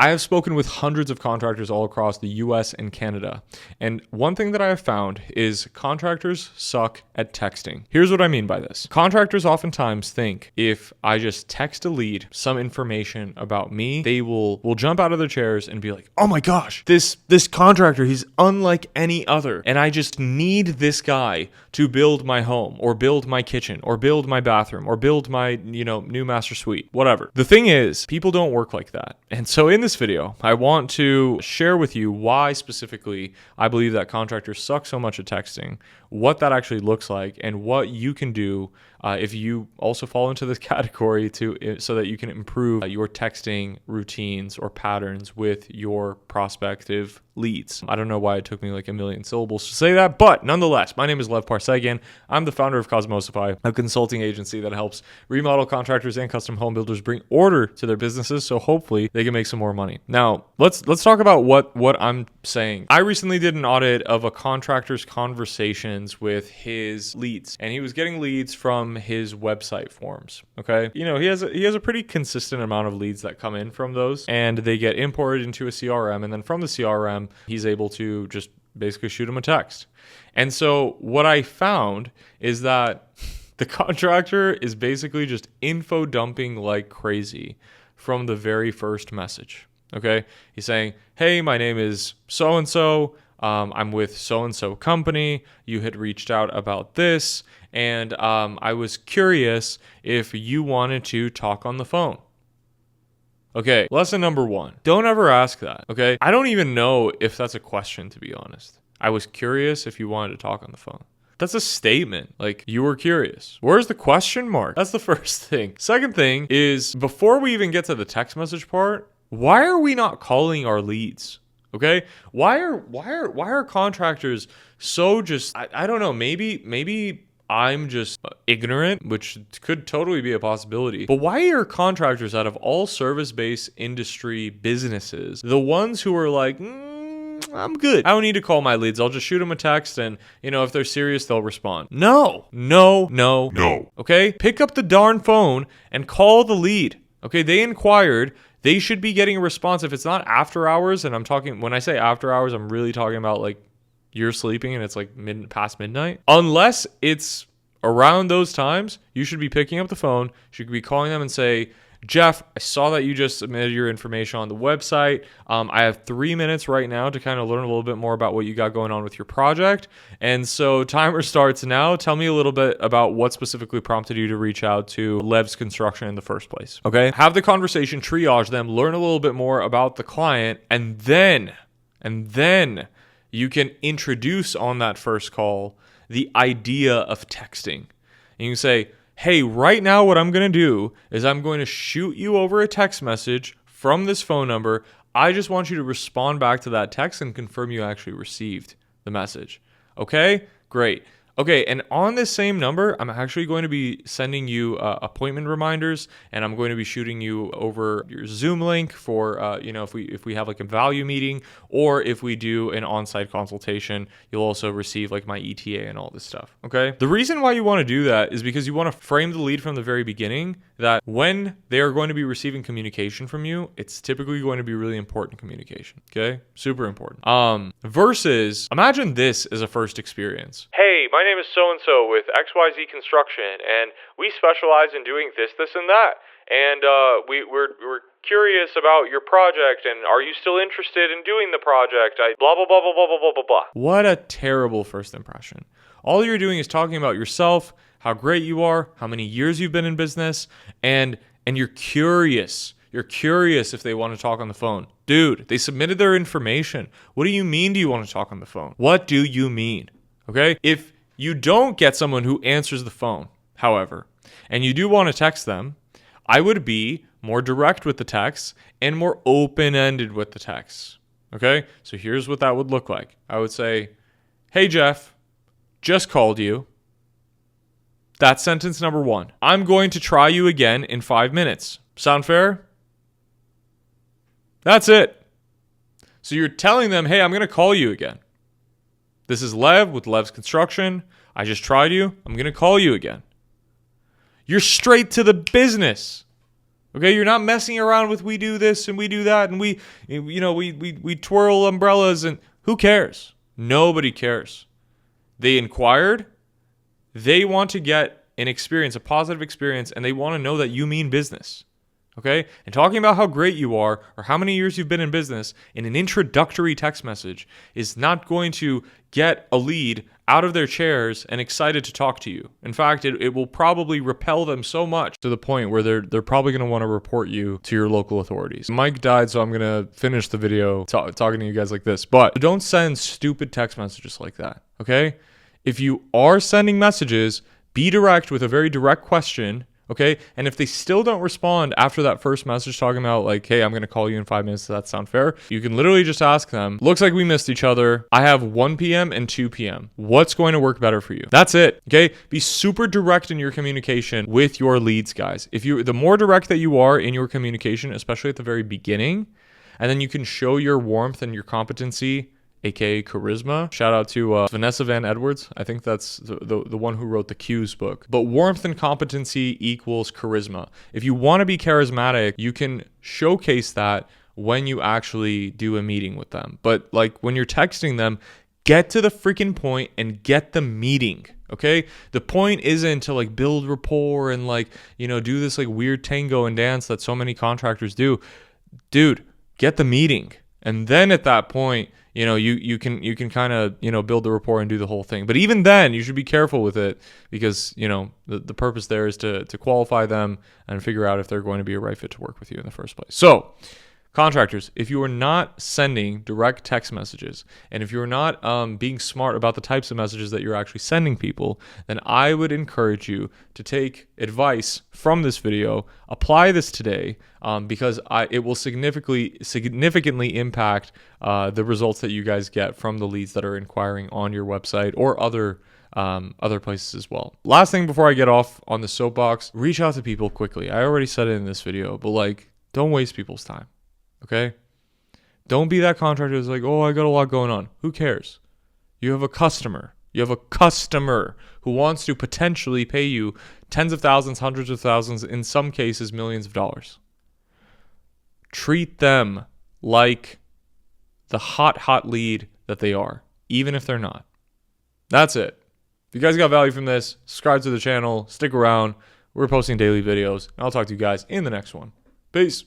I have spoken with hundreds of contractors all across the US and Canada. And one thing that I have found is contractors suck at texting. Here's what I mean by this. Contractors oftentimes think if I just text a lead some information about me, they will jump out of their chairs and be like, oh my gosh, this contractor, he's unlike any other. And I just need this guy to build my home or build my kitchen or build my bathroom or build my, new master suite, whatever. The thing is, people don't work like that. And so in this video, I want to share with you why specifically I believe that contractors suck so much at texting, what that actually looks like, and what you can do if you also fall into this category so that you can improve your texting routines or patterns with your prospective leads. I don't know why it took me like a million syllables to say that, but nonetheless, my name is Lev Parsegian. I'm the founder of Cosmosify, a consulting agency that helps remodel contractors and custom home builders bring order to their businesses so hopefully they can make some more money. Now, let's talk about what I'm saying. I recently did an audit of a contractor's conversations with his leads, and he was getting leads from his website forms. Okay, he has a pretty consistent amount of leads that come in from those, and they get imported into a CRM, and then from the CRM, he's able to just basically shoot him a text. And so what I found is that the contractor is basically just info dumping like crazy from the very first message. Okay, he's saying, hey, my name is so-and-so. I'm with so-and-so company. You had reached out about this, and I was curious if you wanted to talk on the phone. Okay, lesson number 1. Don't ever ask that, okay? I don't even know if that's a question, to be honest. I was curious if you wanted to talk on the phone. That's a statement. Like, you were curious. Where's the question mark? That's the first thing. Second thing is, before we even get to the text message part, why are we not calling our leads? Okay? Why are contractors so just, I don't know, maybe I'm just ignorant, which could totally be a possibility. But why are contractors out of all service-based industry businesses the ones who are like, I'm good, I don't need to call my leads, I'll just shoot them a text and, if they're serious, they'll respond? No. Okay? Pick up the darn phone and call the lead. Okay? They inquired. They should be getting a response. If it's not after hours, and when I say after hours, I'm really talking about like you're sleeping and it's like past midnight. Unless it's around those times, you should be picking up the phone. You should be calling them and say, Jeff, I saw that you just submitted your information on the website. I have 3 minutes right now to kind of learn a little bit more about what you got going on with your project. And so timer starts now. Tell me a little bit about what specifically prompted you to reach out to Lev's Construction in the first place. Okay. Have the conversation, triage them, learn a little bit more about the client, and then you can introduce on that first call the idea of texting. And you can say, hey, right now what I'm going to do is I'm going to shoot you over a text message from this phone number. I just want you to respond back to that text and confirm you actually received the message. Okay? Great. Okay, and on this same number, I'm actually going to be sending you appointment reminders, and I'm going to be shooting you over your Zoom link for, if we have like a value meeting, or if we do an on-site consultation, you'll also receive like my ETA and all this stuff, okay? The reason why you want to do that is because you want to frame the lead from the very beginning that when they are going to be receiving communication from you, it's typically going to be really important communication, okay? Super important. Versus, imagine this as a first experience. Hey, my name is so-and-so with XYZ Construction, and we specialize in doing this, and that. And we're curious about your project, and are you still interested in doing the project? Blah, blah, blah, blah, blah, blah, blah, blah. What a terrible first impression. All you're doing is talking about yourself, how great you are, how many years you've been in business, and you're curious. You're curious if they want to talk on the phone. Dude, they submitted their information. What do you mean do you want to talk on the phone? What do you mean? Okay? If you don't get someone who answers the phone, however, and you do want to text them, I would be more direct with the text and more open-ended with the text. Okay? So here's what that would look like. I would say, hey, Jeff, just called you. That's sentence number 1. I'm going to try you again in 5 minutes. Sound fair? That's it. So you're telling them, hey, I'm going to call you again. This is Lev with Lev's Construction. I just tried you. I'm going to call you again. You're straight to the business. Okay, you're not messing around with we do this and we do that and we twirl umbrellas and who cares? Nobody cares. They inquired. They want to get an experience, a positive experience, and they want to know that you mean business. Okay? And talking about how great you are or how many years you've been in business in an introductory text message is not going to get a lead out of their chairs and excited to talk to you. In fact, it will probably repel them so much to the point where they're probably going to want to report you to your local authorities. Mike died, so I'm going to finish the video talking to you guys like this. But don't send stupid text messages like that, okay? If you are sending messages, be direct with a very direct question. Okay, and if they still don't respond after that first message talking about like, hey, I'm going to call you in 5 minutes, does that sound fair? You can literally just ask them, looks like we missed each other. I have 1 p.m. and 2 p.m. What's going to work better for you? That's it, okay? Be super direct in your communication with your leads, guys. The more direct that you are in your communication, especially at the very beginning, and then you can show your warmth and your competency, aka charisma. Shout out to Vanessa Van Edwards. I think that's the one who wrote the Q's book. But warmth and competency equals charisma. If you want to be charismatic, you can showcase that when you actually do a meeting with them. But like when you're texting them, get to the freaking point and get the meeting. Okay? The point isn't to like build rapport and like, do this like weird tango and dance that so many contractors do. Dude, get the meeting. And then at that point, you can kind of, build the rapport and do the whole thing. But even then, you should be careful with it because, the purpose there is to qualify them and figure out if they're going to be a right fit to work with you in the first place. So, contractors, if you are not sending direct text messages and if you're not being smart about the types of messages that you're actually sending people, then I would encourage you to take advice from this video, apply this today, because it will significantly impact the results that you guys get from the leads that are inquiring on your website or other places as well. Last thing before I get off on the soapbox, reach out to people quickly. I already said it in this video, but don't waste people's time. Okay? Don't be that contractor who's like, oh, I got a lot going on. Who cares? You have a customer. You have a customer who wants to potentially pay you tens of thousands, hundreds of thousands, in some cases, millions of dollars. Treat them like the hot lead that they are, even if they're not. That's it. If you guys got value from this, subscribe to the channel, stick around. We're posting daily videos, and I'll talk to you guys in the next one. Peace.